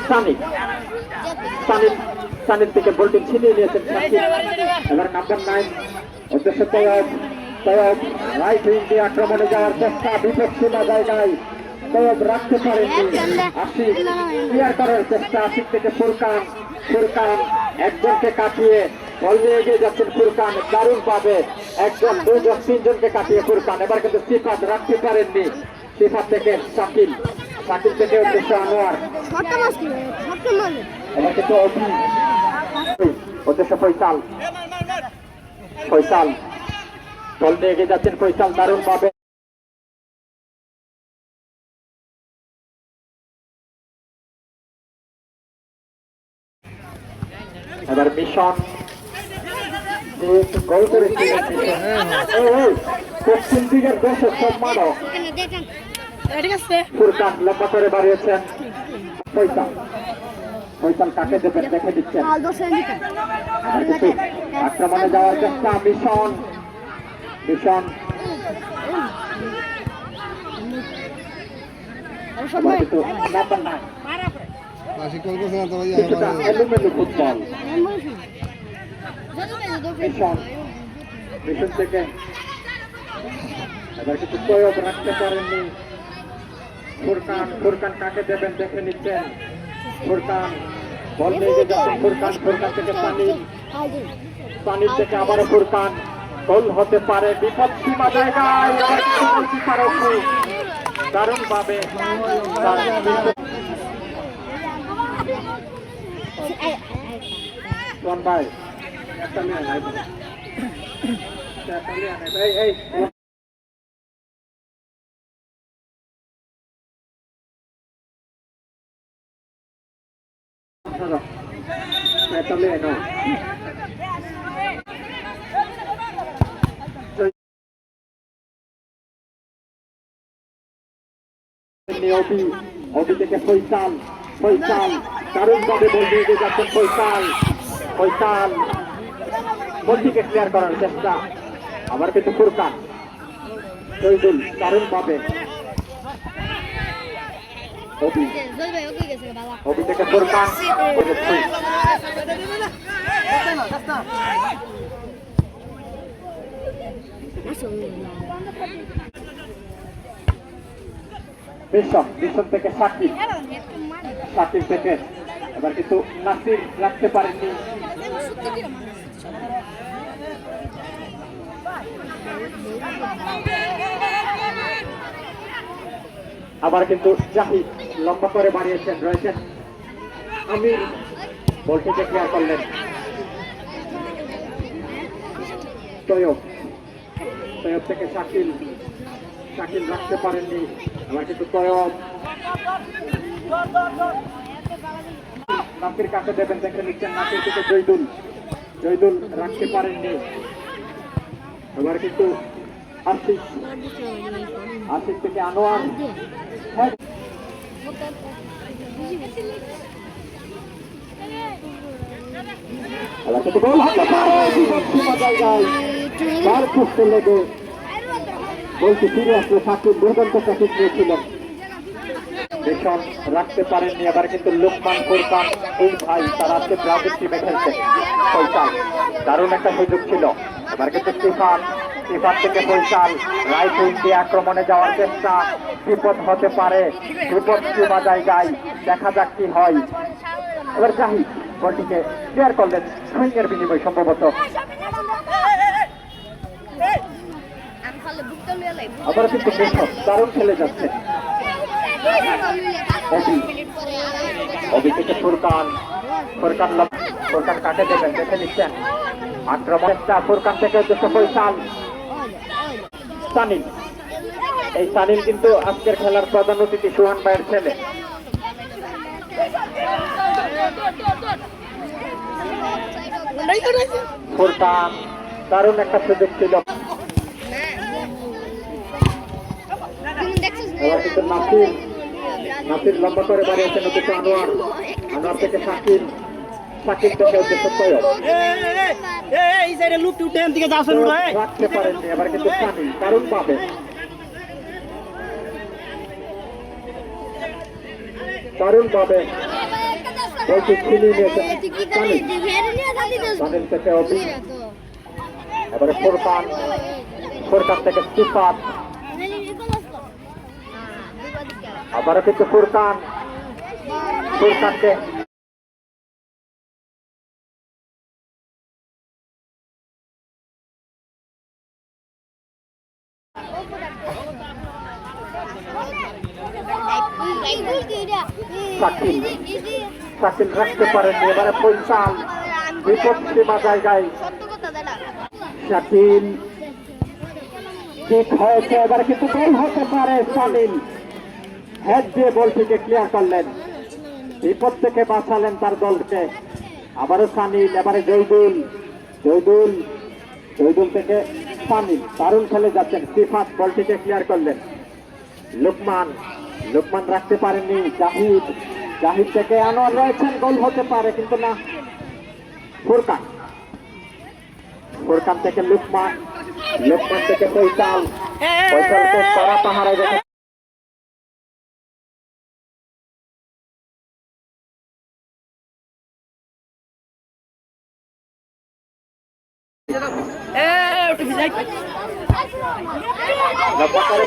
সানি সানি সানির থেকে বলটি ছিনিয়ে নিয়েছেন সাকিব। এবার নাম্বার 9 উদ্দেশ্য তৈয়ব তৈয়ব রাইট উইং দিয়ে আক্রমণে যাওয়ার চেষ্টা, বিপক্ষীনা জায়গায় তৈয়ব রাখতে পারেননি। আশিক ক্লিয়ার করার চেষ্টা, আশিক থেকে ফুরকান ফুরকান একজনকে কাটিয়ে বল নিয়ে এগিয়ে যাচ্ছেন ফুরকান, দারুণ পাবে একজন দুজন তিনজনকে কাটিয়ে ফুরকান। এবার কিন্তু সিফাত রাখতে পারেননি, সিফাত থেকে শাকিল, শাকিল থেকে উদ্দেশ্য আনোয়ার, এবার কিন্তু উদ্দেশ্য ফয়সাল, ফয়সাল বল নিয়ে এগিয়ে যাচ্ছেন ফয়সাল, দারুণ পাবে এবার মিশন গোল করেছিলেন পশ্চিম দিকের দেশের সম্মানক ফুরকান লম্বা করে বাড়িয়েছেন ফয়সাল, ফয়সাল কাকে দেবেন দেখে দিচ্ছেন। আক্রমণে যাওয়ার চেষ্টা, মিশন মিশন এলোমেলো ফুটবল মিশন মিশন থেকে এবার কিছু প্রয়োগ রাখতে পারেননি ফুরকান, ফুরকান কাকে দেবেন দেখে নিচ্ছেন। ফুরকান বল নিয়ে যাচ্ছেন ফুরকান, ফুরকান থেকে সানিল, সানিল থেকে আবারও ফুরকান, গোল হতে পারে বিপদ সীমা জায়গায়, দারুণ ভাবে ভাই এই অবি থেকে ফয়সাল, ফয়সাল দারুণ ভাবে বল দিয়ে যাচ্ছেন ফয়সাল, ফয়সাল বলটিকে ক্লিয়ার করার চেষ্টা, আবার কিন্তু ফুরকান, শহীদুল দারুণ ভাবে অবি, অবি থেকে ফুরকান, মিশন মিশন থেকে শাকিল, শাকিল থেকে এবার কিন্তু নাসির রাখতে পারেননি, আবার কিন্তু জাহিদ লম্বা করে বাড়িয়েছেন, রয়েছেন আমির, বলটিকে ক্লিয়ার করলেন তৈয়ব, তৈয়ব থেকে শাকিল, শাকিল রাখতে পারেননি, আবার কিন্তু তৈয়ব নাসির কাছে দেবেন দেখে নিচ্ছেন, নাসির থেকে জয়দুল, জয়দুল রাখতে পারেননি, এবার কিন্তু আশিক, আশিক থেকে আনোয়ার, এবার কিন্তু গোল হতে পারে সীমা জায়গায়, তার পোস্টে লেগে বলতে ফিরে আসলে শাকিল দুর্দান্ত প্যাকেজ নিয়েছিলেন, মিশন রাখতে পারেননি, এবার কিন্তু লোকমান ফুরকান এই ভাই তারা আজকে ব্রাজিল টিমে খেলছে, ফয়সাল দারুণ একটা সুযোগ ছিল, এবার কিন্তু সিফাত, সিফাত থেকে ফয়সাল রাইট উইং দিয়ে আক্রমণে যাওয়ার চেষ্টা, বিপদ হতে পারে, বিপদ সীমা জায়গায়, দেখা যাক কি হয়। এবার জাহিদ বলটিকে ক্লিয়ার করলেন সুইং এর বিনিময় সম্ভবত, আবার কিন্তু মিশন দারুণ খেলে যাচ্ছে, অবি থেকে ফুরকান, ফুরকান ফুরকান কাকে দেবেন দেখে নিচ্ছেন, আক্রমণ ফুরকান থেকে উদ্দেশ্য ফয়সাল, সানিল, এই সানিল কিন্তু আজকের খেলার প্রধান অতিথি সুহান ভাইয়ের ছেলে, ফুরকান দারুণ একটা সুযোগ ছিল, এবার কিন্তু নাসির, নাসির লম্বা করে বাড়িয়েছেন উদ্দেশ্য আনোয়ার, আনোয়ার থেকে শাকিল, শাকিল থেকে উদ্দেশ্য তৈয়ব রাখতে পারেননি, এবার কিন্তু সানি দারুণ পাবে, দারুণ পাবে বলটি ছিনিয়ে নিয়েছেন তামিল থেকে অভি। এবারে ফুরকান, ফুরকান থেকে সিফাত, আবারও কিন্তু ফুরকান, ফুরকানকে শাকিল, শাকিল রাখতে পারেননি। এবারে ফৈসাল বিপদ সীমা জায়গায়, শাকিল ঠিক হয়েছে। এবারে কিন্তু গোল হতে পারে। সামিল হেড দিয়ে বলটিকে ক্লিয়ার করলেন, বিপদ থেকে বাঁচালেন তার দলকে। আবারও সামিল, এবারে জয়দুল, জয়দুল, জয়দুল থেকে সামিল দারুণ খেলে যাচ্ছেন। সিফাত বলটিকে ক্লিয়ার করলেন। লুকমান, লুকমান রাখতে পারেননি। জাহিদ, জাহিদ থেকে আনোয়ার রয়েছেন, গোল হতে পারে কিন্তু না। ফুরকান, ফুরকান থেকে লুকমান, লুকমান থেকে ফৈসাল, ফৈসালকে কড়া পাহারায় রেখে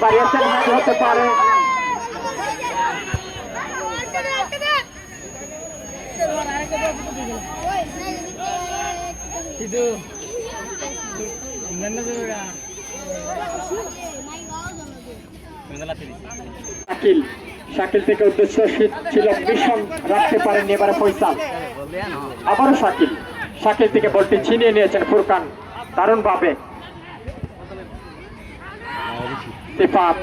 বাড়িয়েছেন, হতে পারে। শাকিল, শাকিল থেকে উদ্দেশ্য ছিল মিশন, রাখতে পারেননি। এবারে ফৈসাল, আবারও শাকিল, শাকিল থেকে বলটি ছিনিয়ে নিয়েছেন ফুরকান দারুণ ভাবে। সিফাত,